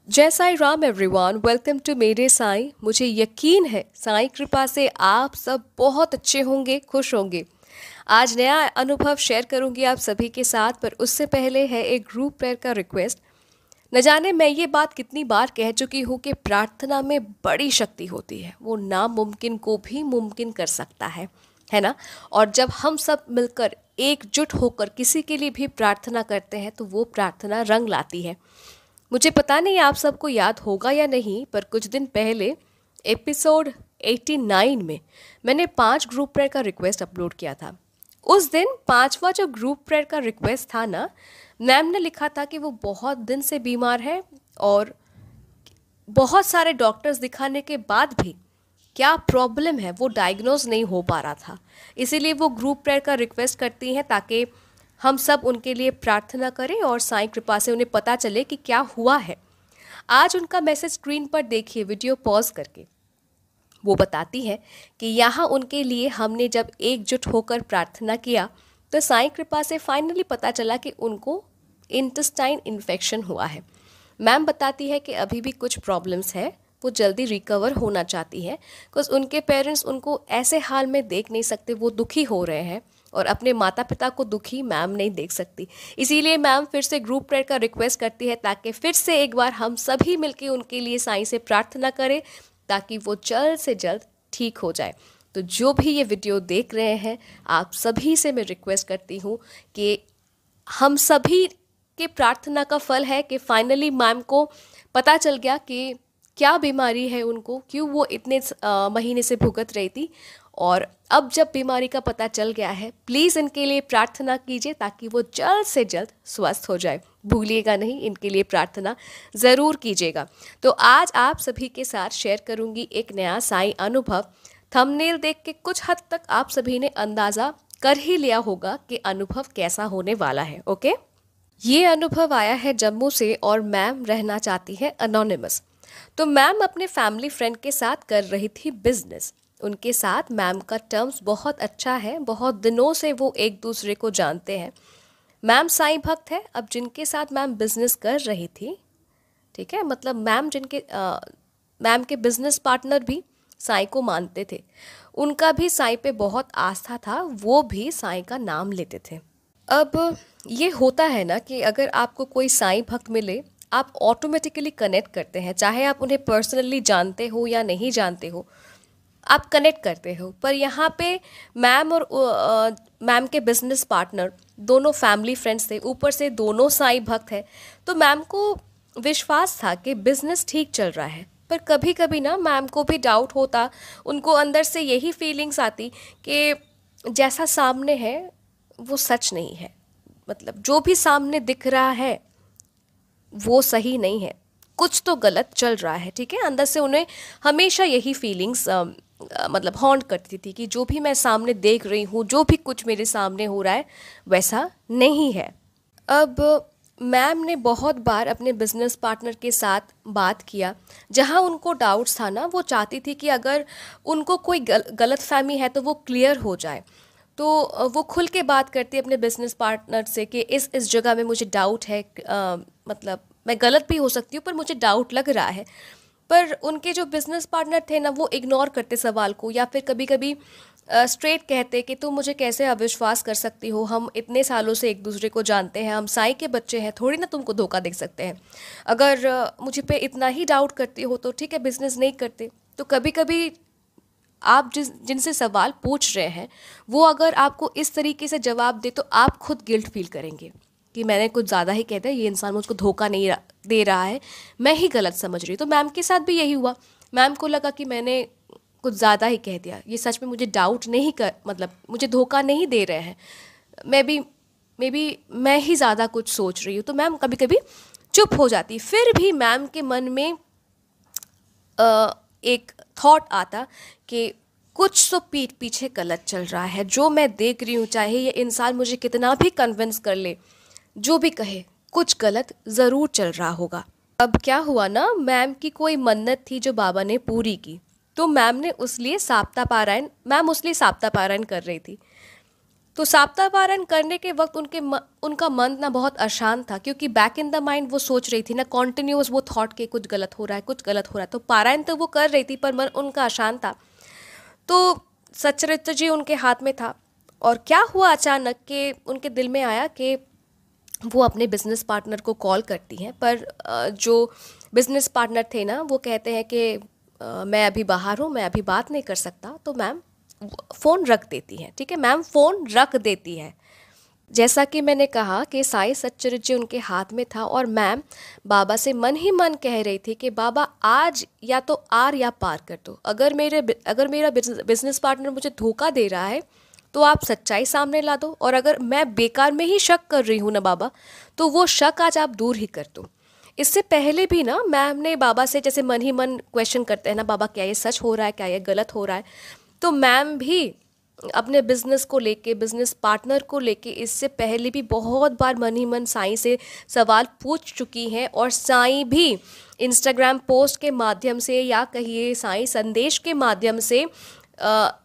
जय Sai Ram everyone, welcome to मेरे साईं। मुझे यकीन है साईं कृपा से आप सब बहुत अच्छे होंगे, खुश होंगे। आज नया अनुभव शेयर करूंगी आप सभी के साथ, पर उससे पहले है एक ग्रुप प्रेयर का रिक्वेस्ट। न जाने मैं ये बात कितनी बार कह चुकी हूँ कि प्रार्थना में बड़ी शक्ति होती है, वो नामुमकिन को भी मुमकिन कर सकता है ना। और जब हम सब मिलकर एकजुट होकर किसी के लिए भी प्रार्थना करते हैं तो वो प्रार्थना रंग लाती है। मुझे पता नहीं आप सबको याद होगा या नहीं, पर कुछ दिन पहले एपिसोड 89 में मैंने 5 ग्रुप प्रेयर का रिक्वेस्ट अपलोड किया था। उस दिन पांचवा जो ग्रुप प्रेयर का रिक्वेस्ट था ना, मैम ने लिखा था कि वो बहुत दिन से बीमार है और बहुत सारे डॉक्टर्स दिखाने के बाद भी क्या प्रॉब्लम है वो डायग्नोज नहीं हो पा रहा था। इसीलिए वो ग्रुप प्रेयर का रिक्वेस्ट करती हैं ताकि हम सब उनके लिए प्रार्थना करें और साईं कृपा से उन्हें पता चले कि क्या हुआ है। आज उनका मैसेज स्क्रीन पर देखिए, वीडियो पॉज करके। वो बताती है कि यहाँ उनके लिए हमने जब एकजुट होकर प्रार्थना किया तो साईं कृपा से फाइनली पता चला कि उनको इंटेस्टाइन इन्फेक्शन हुआ है। मैम बताती है कि अभी भी कुछ प्रॉब्लम्स है, वो जल्दी रिकवर होना चाहती है बिकॉज उनके पेरेंट्स उनको ऐसे हाल में देख नहीं सकते, वो दुखी हो रहे हैं और अपने माता पिता को दुखी मैम नहीं देख सकती। इसीलिए मैम फिर से ग्रुप प्रेयर का रिक्वेस्ट करती है ताकि फिर से एक बार हम सभी मिलकर उनके लिए साईं से प्रार्थना करें ताकि वो जल्द से जल्द ठीक हो जाए। तो जो भी ये वीडियो देख रहे हैं, आप सभी से मैं रिक्वेस्ट करती हूँ कि हम सभी के प्रार्थना का फल है कि फाइनली मैम को पता चल गया कि क्या बीमारी है उनको, क्यों वो इतने महीने से भुगत रही थी। और अब जब बीमारी का पता चल गया है, प्लीज़ इनके लिए प्रार्थना कीजिए ताकि वो जल्द से जल्द स्वस्थ हो जाए। भूलिएगा नहीं, इनके लिए प्रार्थना ज़रूर कीजिएगा। तो आज आप सभी के साथ शेयर करूंगी एक नया साईं अनुभव। थंबनेल देख के कुछ हद तक आप सभी ने अंदाज़ा कर ही लिया होगा कि अनुभव कैसा होने वाला है। ओके, ये अनुभव आया है जम्मू से और मैम रहना चाहती है अनोनिमस। तो मैम अपने फैमिली फ्रेंड के साथ कर रही थी बिजनेस। उनके साथ मैम का टर्म्स बहुत अच्छा है, बहुत दिनों से वो एक दूसरे को जानते हैं। मैम साईं भक्त है। अब जिनके साथ मैम बिजनेस कर रही थी, ठीक है, मतलब मैम के बिजनेस पार्टनर भी साईं को मानते थे। उनका भी साईं पे बहुत आस्था था, वो भी साईं का नाम लेते थे। अब ये होता है ना कि अगर आपको कोई साईं भक्त मिले, आप ऑटोमेटिकली कनेक्ट करते हैं, चाहे आप उन्हें पर्सनली जानते हो या नहीं जानते हो, आप कनेक्ट करते हो। पर यहाँ पे मैम और मैम के बिजनेस पार्टनर दोनों फैमिली फ्रेंड्स थे, ऊपर से दोनों साईं भक्त हैं। तो मैम को विश्वास था कि बिजनेस ठीक चल रहा है। पर कभी कभी ना मैम को भी डाउट होता, उनको अंदर से यही फीलिंग्स आती कि जैसा सामने है वो सच नहीं है, मतलब जो भी सामने दिख रहा है वो सही नहीं है, कुछ तो गलत चल रहा है। ठीक है, अंदर से उन्हें हमेशा यही फीलिंग्स मतलब हॉन्ट करती थी कि जो भी मैं सामने देख रही हूँ, जो भी कुछ मेरे सामने हो रहा है वैसा नहीं है। अब मैम ने बहुत बार अपने बिजनेस पार्टनर के साथ बात किया, जहाँ उनको डाउट्स था ना, वो चाहती थी कि अगर उनको कोई गलत फहमी है तो वो क्लियर हो जाए। तो वो खुल के बात करती है अपने बिजनेस पार्टनर से कि इस जगह में मुझे डाउट है, मतलब मैं गलत भी हो सकती हूँ पर मुझे डाउट लग रहा है। पर उनके जो बिजनेस पार्टनर थे ना, वो इग्नोर करते सवाल को, या फिर कभी कभी स्ट्रेट कहते कि तुम मुझे कैसे अविश्वास कर सकती हो, हम इतने सालों से एक दूसरे को जानते हैं, हम साईं के बच्चे हैं, थोड़ी ना तुमको धोखा दे सकते हैं। अगर मुझे पे इतना ही डाउट करती हो तो ठीक है, बिजनेस नहीं करते। तो कभी कभी आप जिनसे सवाल पूछ रहे हैं वो अगर आपको इस तरीके से जवाब दे तो आप खुद गिल्ट फील करेंगे कि मैंने कुछ ज़्यादा ही कह दिया, ये इंसान मुझको धोखा नहीं दे रहा है, मैं ही गलत समझ रही हूँ। तो मैम के साथ भी यही हुआ। मैम को लगा कि मैंने कुछ ज़्यादा ही कह दिया, ये सच में मुझे डाउट नहीं कर, मतलब मुझे धोखा नहीं दे रहे हैं, मे बी मैं ही ज़्यादा कुछ सोच रही हूँ। तो मैम कभी कभी चुप हो जाती। फिर भी मैम के मन में एक थॉट आता कि कुछ तो पीठ पीछे गलत चल रहा है, जो मैं देख रही हूँ, चाहे ये इंसान मुझे कितना भी कन्विंस कर ले, जो भी कहे, कुछ गलत ज़रूर चल रहा होगा। अब क्या हुआ ना, मैम की कोई मन्नत थी जो बाबा ने पूरी की, तो मैम उसलिए साप्ताह पारायण कर रही थी। तो सप्ताह पारण करने के वक्त उनका मन ना बहुत अशांत था, क्योंकि बैक इन द माइंड वो सोच रही थी ना, कॉन्टिन्यूस वो थॉट के कुछ गलत हो रहा है, कुछ गलत हो रहा है। तो पारायण तो वो कर रही थी पर मन उनका अशांत था। तो सच्चरित्र जी उनके हाथ में था, और क्या हुआ अचानक के उनके दिल में आया कि वो अपने बिजनेस पार्टनर को कॉल करती हैं, पर जो बिजनेस पार्टनर थे ना वो कहते हैं कि मैं अभी बाहर हूँ, मैं अभी बात नहीं कर सकता। तो मैम फ़ोन रख देती हैं। ठीक है, मैम फ़ोन रख देती है। जैसा कि मैंने कहा कि साईं सच्चरित्र जी उनके हाथ में था, और मैम बाबा से मन ही मन कह रही थी कि बाबा आज या तो आर या पार कर दो। अगर मेरा बिजनेस पार्टनर मुझे धोखा दे रहा है तो आप सच्चाई सामने ला दो, और अगर मैं बेकार में ही शक कर रही हूँ ना बाबा, तो वो शक आज आप दूर ही कर दो। इससे पहले भी ना मैम ने बाबा से जैसे मन ही मन क्वेश्चन करते हैं ना, बाबा क्या ये सच हो रहा है, क्या ये गलत हो रहा है। तो मैम भी अपने बिजनेस को लेके, बिजनेस पार्टनर को लेके इससे पहले भी बहुत बार मन ही मन साईं से सवाल पूछ चुकी हैं, और साईं भी इंस्टाग्राम पोस्ट के माध्यम से या कहिए साईं संदेश के माध्यम से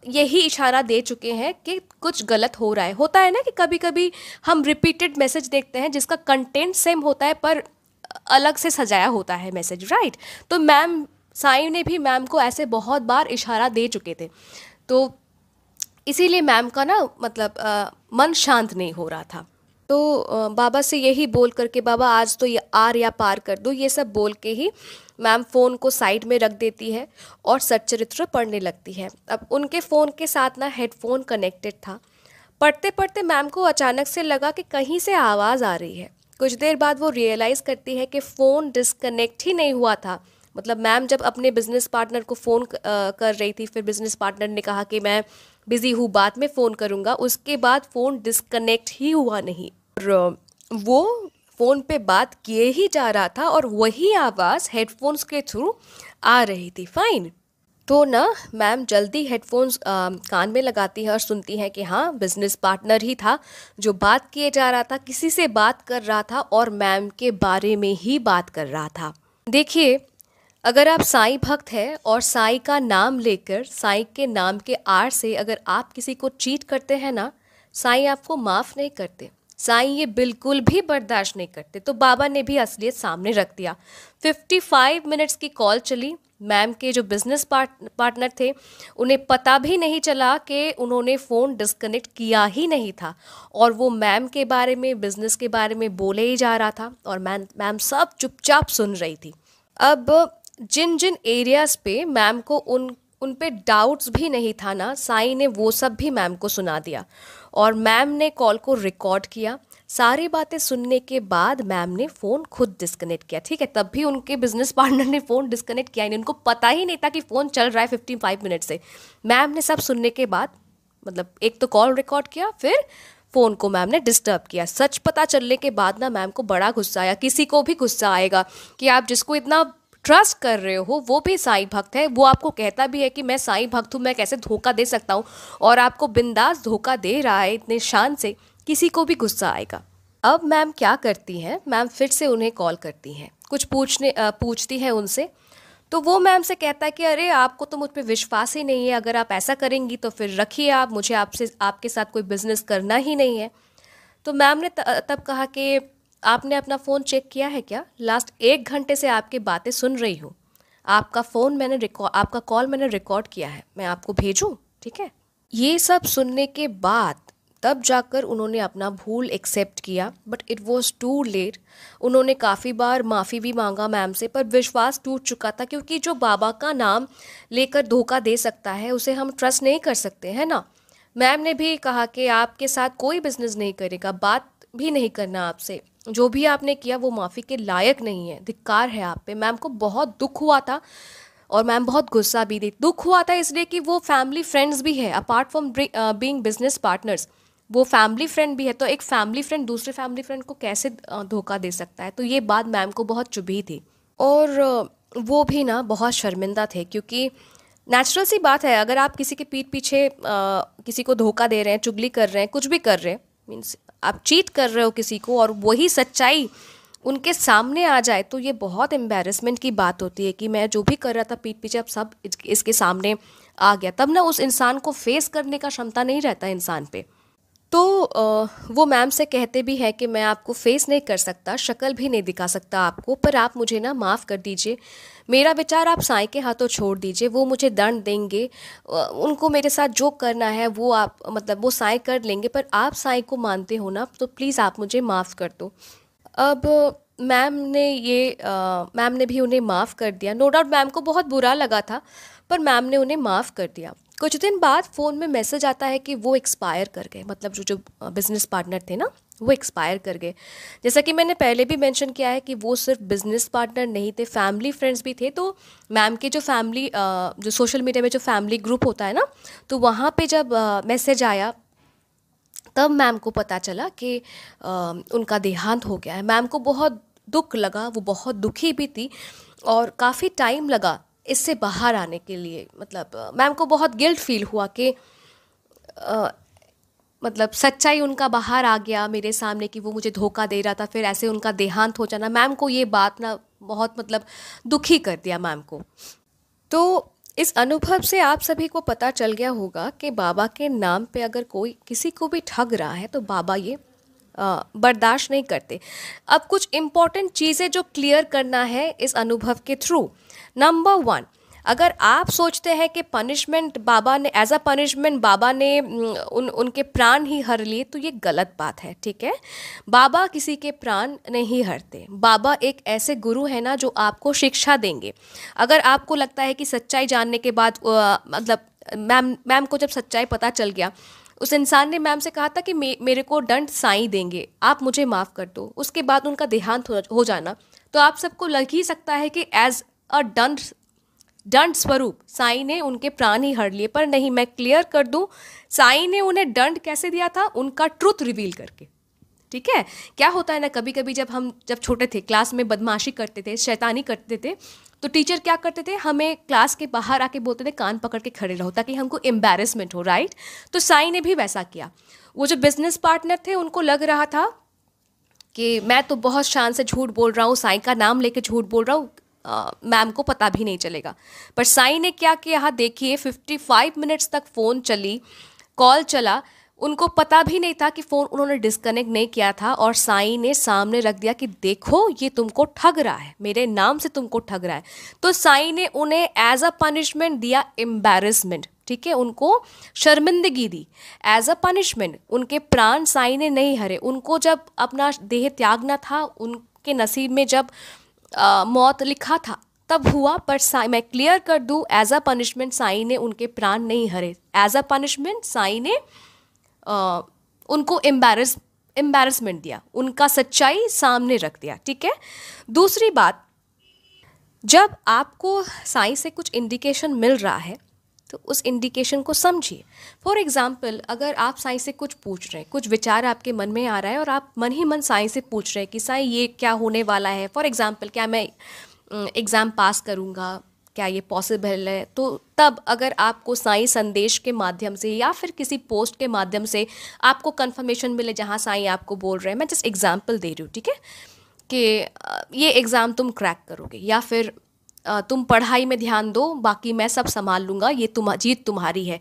यही इशारा दे चुके हैं कि कुछ गलत हो रहा है। होता है ना कि कभी कभी हम रिपीटेड मैसेज देखते हैं जिसका कंटेंट सेम होता है पर अलग से सजाया होता है मैसेज, राइट। तो मैम साईं ने भी मैम को ऐसे बहुत बार इशारा दे चुके थे, तो इसीलिए मैम का ना मतलब मन शांत नहीं हो रहा था। तो बाबा से यही बोल करके, बाबा आज तो ये आर या पार कर दो, ये सब बोल के ही मैम फ़ोन को साइड में रख देती है और सच्चरित्र पढ़ने लगती है। अब उनके फ़ोन के साथ ना हेडफोन कनेक्टेड था। पढ़ते पढ़ते मैम को अचानक से लगा कि कहीं से आवाज़ आ रही है। कुछ देर बाद वो रियलाइज़ करती है कि फ़ोन डिस्कनेक्ट ही नहीं हुआ था। मतलब मैम जब अपने बिजनेस पार्टनर को फ़ोन कर रही थी, फिर बिजनेस पार्टनर ने कहा कि मैं बिज़ी हूँ, बाद में फ़ोन करूँगा, उसके बाद फ़ोन डिस्कनेक्ट ही हुआ नहीं, और वो फ़ोन पे बात किए ही जा रहा था, और वही आवाज़ हेडफोन्स के थ्रू आ रही थी। फाइन। तो ना मैम जल्दी हेडफोन्स कान में लगाती है और सुनती हैं कि हाँ, बिजनेस पार्टनर ही था जो बात किए जा रहा था, किसी से बात कर रहा था और मैम के बारे में ही बात कर रहा था। देखिए, अगर आप साईं भक्त हैं और साईं का नाम लेकर, साईं के नाम के आड़ से अगर आप किसी को चीट करते हैं ना, साईं आपको माफ़ नहीं करते। साईं ये बिल्कुल भी बर्दाश्त नहीं करते। तो बाबा ने भी असलियत सामने रख दिया। 55 मिनट्स की कॉल चली। मैम के जो बिजनेस पार्टनर थे, उन्हें पता भी नहीं चला कि उन्होंने फ़ोन डिस्कनेक्ट किया ही नहीं था, और वो मैम के बारे में, बिजनेस के बारे में बोले ही जा रहा था, और मैम सब चुपचाप सुन रही थी। अब जिन जिन एरियाज़ पे मैम को उन पे डाउट्स भी नहीं था ना, साईं ने वो सब भी मैम को सुना दिया, और मैम ने कॉल को रिकॉर्ड किया। सारी बातें सुनने के बाद मैम ने फ़ोन खुद डिस्कनेक्ट किया। ठीक है, तब भी उनके बिजनेस पार्टनर ने फ़ोन डिस्कनेक्ट किया नहीं, उनको पता ही नहीं था कि फ़ोन चल रहा है 55 मिनट से। मैम ने सब सुनने के बाद मतलब एक तो कॉल रिकॉर्ड किया, फिर फ़ोन को मैम ने डिस्टर्ब किया। सच पता चलने के बाद ना मैम को बड़ा गुस्सा आया। किसी को भी गुस्सा आएगा कि आप जिसको इतना ट्रस्ट कर रहे हो वो भी साईं भक्त है, वो आपको कहता भी है कि मैं साईं भक्त हूँ, मैं कैसे धोखा दे सकता हूँ, और आपको बिंदास धोखा दे रहा है इतने शान से, किसी को भी गुस्सा आएगा। अब मैम क्या करती हैं, मैम फिर से उन्हें कॉल करती हैं, कुछ पूछती हैं उनसे। तो वो मैम से कहता है कि अरे आपको तो मुझ पर विश्वास ही नहीं है, अगर आप ऐसा करेंगी तो फिर रखिए आप, मुझे आपके साथ कोई बिजनेस करना ही नहीं है। तो मैम ने तब कहा कि आपने अपना फ़ोन चेक किया है क्या? लास्ट 1 घंटे से आपकी बातें सुन रही हूँ। आपका कॉल मैंने रिकॉर्ड किया है, मैं आपको भेजूँ? ठीक है। ये सब सुनने के बाद तब जाकर उन्होंने अपना भूल एक्सेप्ट किया, but it was too late. उन्होंने काफ़ी बार माफ़ी भी मांगा मैम से, पर विश्वास टूट चुका था, क्योंकि जो बाबा का नाम लेकर धोखा दे सकता है उसे हम ट्रस्ट नहीं कर सकते, है ना। मैम ने भी कहा कि आपके साथ कोई बिजनेस नहीं करेगा, बात भी नहीं करना आपसे, जो भी आपने किया वो माफ़ी के लायक नहीं है, धिक्कार है आप पे। मैम को बहुत दुख हुआ था, और मैम बहुत गुस्सा भी थी। दुख हुआ था इसलिए कि वो फैमिली फ्रेंड्स भी है, apart from being business partners, वो फैमिली फ्रेंड भी है। तो एक फैमिली फ्रेंड दूसरे फैमिली फ्रेंड को कैसे धोखा दे सकता है, तो ये बात मैम को बहुत चुभी थी, और वो भी ना बहुत शर्मिंदा थे, क्योंकि नेचुरल सी बात है, अगर आप किसी के पीठ पीछे किसी को धोखा दे रहे हैं, चुगली कर रहे हैं, कुछ भी कर रहे हैं, मीन्स आप चीट कर रहे हो किसी को, और वही सच्चाई उनके सामने आ जाए, तो ये बहुत एम्बैरेसमेंट की बात होती है कि मैं जो भी कर रहा था पीठ पीछे अब सब इसके सामने आ गया। तब ना उस इंसान को फेस करने का क्षमता नहीं रहता इंसान पे। तो वो मैम से कहते भी हैं कि मैं आपको फेस नहीं कर सकता, शक्ल भी नहीं दिखा सकता आपको, पर आप मुझे ना माफ़ कर दीजिए, मेरा विचार आप साईं के हाथों छोड़ दीजिए, वो मुझे दंड देंगे, उनको मेरे साथ जो करना है वो आप मतलब वो साईं कर लेंगे, पर आप साईं को मानते हो ना, तो प्लीज़ आप मुझे माफ़ कर दो। अब मैम ने भी उन्हें माफ़ कर दिया। नो डाउट मैम को बहुत बुरा लगा था, पर मैम ने उन्हें माफ़ कर दिया। कुछ दिन बाद फ़ोन में मैसेज आता है कि वो एक्सपायर कर गए, मतलब जो जो बिज़नेस पार्टनर थे ना, वो एक्सपायर कर गए। जैसा कि मैंने पहले भी मेंशन किया है कि वो सिर्फ बिज़नेस पार्टनर नहीं थे, फैमिली फ्रेंड्स भी थे। तो मैम के जो फैमिली जो सोशल मीडिया में जो फैमिली ग्रुप होता है ना, तो वहाँ पे जब मैसेज आया, तब मैम को पता चला कि उनका देहांत हो गया है। मैम को बहुत दुख लगा, वो बहुत दुखी भी थी और काफ़ी टाइम लगा इससे बाहर आने के लिए। मतलब मैम को बहुत गिल्ट फील हुआ कि अ, मतलब सच्चाई उनका बाहर आ गया मेरे सामने कि वो मुझे धोखा दे रहा था, फिर ऐसे उनका देहांत हो जाना, मैम को ये बात ना बहुत मतलब दुखी कर दिया मैम को। तो इस अनुभव से आप सभी को पता चल गया होगा कि बाबा के नाम पे अगर कोई किसी को भी ठग रहा है तो बाबा ये बर्दाश्त नहीं करते। अब कुछ इम्पॉर्टेंट चीज़ें जो क्लियर करना है इस अनुभव के थ्रू। नंबर वन, अगर आप सोचते हैं कि पनिशमेंट बाबा ने एज अ पनिशमेंट बाबा ने उनके प्राण ही हर लिए, तो ये गलत बात है, ठीक है। बाबा किसी के प्राण नहीं हरते। बाबा एक ऐसे गुरु है ना जो आपको शिक्षा देंगे। अगर आपको लगता है कि सच्चाई जानने के बाद मतलब मैम को जब सच्चाई पता चल गया, उस इंसान ने मैम से कहा था कि मेरे को दंड साईं देंगे, आप मुझे माफ़ कर दो। उसके बाद उनका देहांत हो जाना, तो आप सबको लग ही सकता है कि एज अ दंड स्वरूप साईं ने उनके प्राण ही हर लिए। पर नहीं, मैं क्लियर कर दूं, साईं ने उन्हें दंड कैसे दिया था, उनका ट्रुथ रिवील करके, ठीक है। क्या होता है ना, कभी कभी जब छोटे थे, क्लास में बदमाशी करते थे, शैतानी करते थे, तो टीचर क्या करते थे, हमें क्लास के बाहर आके बोलते थे कान पकड़ के खड़े रहो, ताकि हमको एम्बैरेसमेंट हो, राइट। तो साईं ने भी वैसा किया। वो जो बिजनेस पार्टनर थे उनको लग रहा था कि मैं तो बहुत शान से झूठ बोल रहा हूँ, साईं का नाम लेके झूठ बोल रहा हूँ, मैम को पता भी नहीं चलेगा। पर साईं ने क्या किया, यहाँ देखिए 55 मिनट्स तक फ़ोन चली, कॉल चला, उनको पता भी नहीं था कि फ़ोन उन्होंने डिस्कनेक्ट नहीं किया था, और साईं ने सामने रख दिया कि देखो ये तुमको ठग रहा है, मेरे नाम से तुमको ठग रहा है। तो साईं ने उन्हें एज अ पनिशमेंट दिया एम्बैरेसमेंट, ठीक है, उनको शर्मिंदगी दी एज अ पनिशमेंट। उनके प्राण साईं ने नहीं हरे। उनको जब अपना देह त्यागना था, उनके नसीब में जब मौत लिखा था तब हुआ, पर मैं क्लियर कर दूं, एज अ पनिशमेंट साईं ने उनके प्राण नहीं हरे। एज अ पनिशमेंट साईं ने उनको एम्बैरेसमेंट दिया, उनका सच्चाई सामने रख दिया, ठीक है। दूसरी बात, जब आपको साईं से कुछ इंडिकेशन मिल रहा है तो उस इंडिकेशन को समझिए। फॉर एग्जाम्पल, अगर आप साईं से कुछ पूछ रहे हैं, कुछ विचार आपके मन में आ रहा है और आप मन ही मन साईं से पूछ रहे हैं कि साईं ये क्या होने वाला है, फॉर एग्जाम्पल क्या मैं एग्ज़ाम पास करूँगा, क्या ये पॉसिबल है, तो तब अगर आपको साईं संदेश के माध्यम से या फिर किसी पोस्ट के माध्यम से आपको कंफर्मेशन मिले जहाँ साईं आपको बोल रहे हैं, मैं जस्ट एग्जांपल दे रही हूँ, ठीक है, कि ये एग्ज़ाम तुम क्रैक करोगे, या फिर तुम पढ़ाई में ध्यान दो, बाकी मैं सब संभाल लूँगा, ये जीत तुम्हारी है,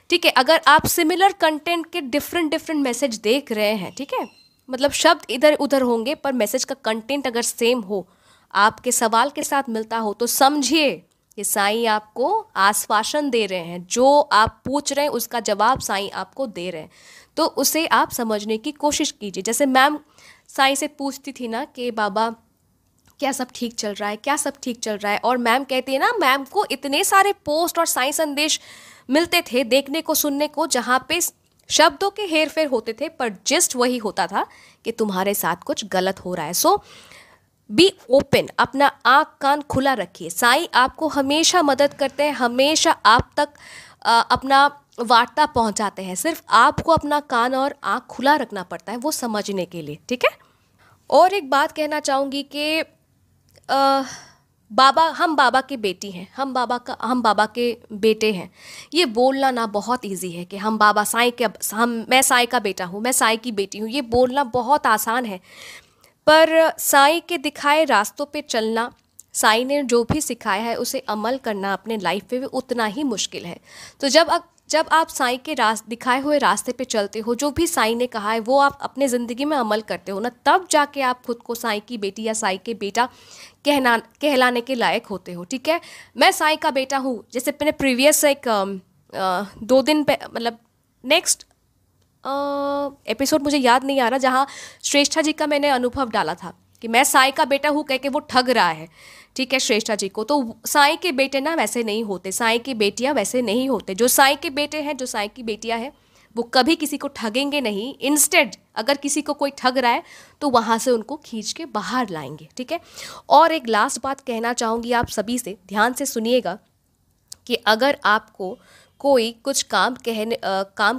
ठीक है। अगर आप सिमिलर कंटेंट के डिफरेंट मैसेज देख रहे हैं, ठीक है, मतलब शब्द इधर उधर होंगे पर मैसेज का कंटेंट अगर सेम हो, आपके सवाल के साथ मिलता हो, तो समझिए कि साईं आपको आश्वासन दे रहे हैं, जो आप पूछ रहे हैं उसका जवाब साईं आपको दे रहे हैं। तो उसे आप समझने की कोशिश कीजिए। जैसे मैम साईं से पूछती थी ना कि बाबा क्या सब ठीक चल रहा है, क्या सब ठीक चल रहा है, और मैम कहती है ना, मैम को इतने सारे पोस्ट और साईं संदेश मिलते थे देखने को, सुनने को, जहाँ पे शब्दों के हेर फेर होते थे, पर जस्ट वही होता था कि तुम्हारे साथ कुछ गलत हो रहा है। सो बी ओपन, अपना आँख कान खुला रखिए। साईं आपको हमेशा मदद करते हैं, हमेशा आप तक अपना वार्ता पहुंचाते हैं। सिर्फ आपको अपना कान और आँख खुला रखना पड़ता है वो समझने के लिए, ठीक है। और एक बात कहना चाहूँगी कि हम बाबा की बेटी हैं, हम बाबा के बेटे हैं। ये बोलना ना बहुत इजी है कि हम बाबा साईं के मैं साईं का बेटा हूँ, मैं साईं की बेटी हूँ। ये बोलना बहुत आसान है, पर साईं के दिखाए रास्तों पे चलना, साईं ने जो भी सिखाया है उसे अमल करना अपने लाइफ पे भी उतना ही मुश्किल है। तो जब आप साईं के दिखाए हुए रास्ते पे चलते हो, जो भी साईं ने कहा है वो आप अपने ज़िंदगी में अमल करते हो ना, तब जाके आप खुद को साईं की बेटी या साईं के बेटा कहलाने के लायक होते हो। ठीक है, मैं साईं का बेटा हूँ। जैसे मैंने प्रीवियस एक 2 दिन पे, मतलब नेक्स्ट एपिसोड मुझे याद नहीं आ रहा, जहाँ श्रेष्ठा जी का मैंने अनुभव डाला था कि मैं साईं का बेटा हूँ कह के वो ठग रहा है। ठीक है, श्रेष्ठा जी को। तो साईं के बेटे ना वैसे नहीं होते, साईं की बेटियां वैसे नहीं होते। जो साईं के बेटे हैं, जो साईं की बेटियां हैं, वो कभी किसी को ठगेंगे नहीं। इंस्टेड अगर किसी को कोई ठग रहा है तो वहाँ से उनको खींच के बाहर लाएंगे। ठीक है, और एक लास्ट बात कहना चाहूँगी आप सभी से, ध्यान से सुनिएगा कि अगर आपको कोई कुछ काम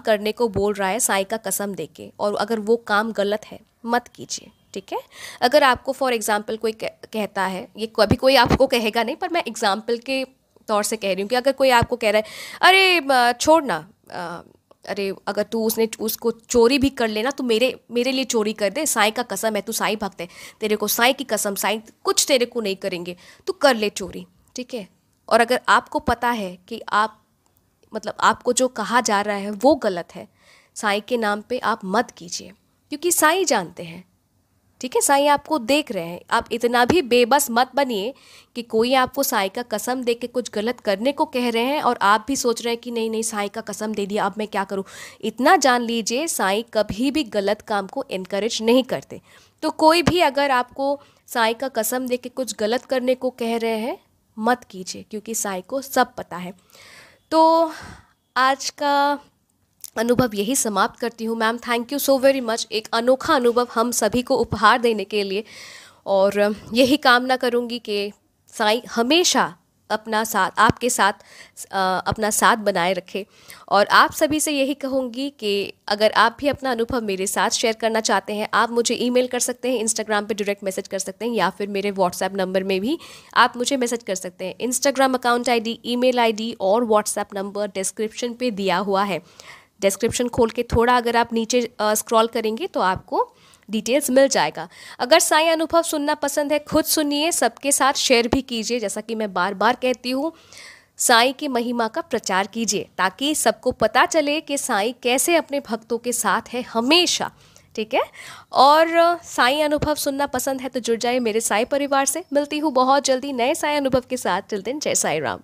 करने को बोल रहा है साईं का कसम देके, और अगर वो काम गलत है, मत कीजिए। ठीक है, अगर आपको फॉर एग्जांपल कोई कहता है, ये कभी कोई आपको कहेगा नहीं, पर मैं एग्जांपल के तौर से कह रही हूँ कि अगर कोई आपको कह रहा है अरे छोड़ ना, अरे अगर तू उसको चोरी भी कर लेना तो मेरे लिए चोरी कर दे, साईं का कसम है, तू साईं भक्त है, तेरे को साईं की कसम, साईं कुछ तेरे को नहीं करेंगे, तू कर ले चोरी। ठीक है, और अगर आपको पता है कि आपको जो कहा जा रहा है वो गलत है, साईं के नाम पे आप मत कीजिए, क्योंकि साईं जानते हैं। ठीक है, साईं आपको देख रहे हैं। आप इतना भी बेबस मत बनिए कि कोई आपको साईं का कसम दे के कुछ गलत करने को कह रहे हैं और आप भी सोच रहे हैं कि नहीं नहीं, साईं का कसम दे दिया, अब मैं क्या करूं। इतना जान लीजिए, साईं कभी भी गलत काम को इनकरेज नहीं करते। तो कोई भी अगर आपको साईं का कसम दे के कुछ गलत करने को कह रहे हैं, मत कीजिए, क्योंकि साईं को सब पता है। तो आज का अनुभव यही समाप्त करती हूँ। Ma'am, thank you so very much, एक अनोखा अनुभव हम सभी को उपहार देने के लिए। और यही कामना करूँगी कि साईं हमेशा अपना साथ, आपके साथ अपना साथ बनाए रखे। और आप सभी से यही कहूँगी कि अगर आप भी अपना अनुभव मेरे साथ शेयर करना चाहते हैं, आप मुझे ईमेल कर सकते हैं, इंस्टाग्राम पे डायरेक्ट मैसेज कर सकते हैं, या फिर मेरे व्हाट्सएप नंबर में भी आप मुझे मैसेज कर सकते हैं। Instagram account ID, email ID और व्हाट्सएप नंबर डिस्क्रिप्शन पे दिया हुआ है। डिस्क्रिप्शन खोल के थोड़ा अगर आप नीचे स्क्रॉल करेंगे तो आपको डिटेल्स मिल जाएगा। अगर साईं अनुभव सुनना पसंद है, खुद सुनिए, सबके साथ शेयर भी कीजिए। जैसा कि मैं बार बार कहती हूँ, साईं की महिमा का प्रचार कीजिए, ताकि सबको पता चले कि साईं कैसे अपने भक्तों के साथ है हमेशा। ठीक है, और साईं अनुभव सुनना पसंद है तो जुड़ जाइए मेरे साईं परिवार से। मिलती हूँ बहुत जल्दी नए साईं अनुभव के साथ। टिल देन, जय साईं राम।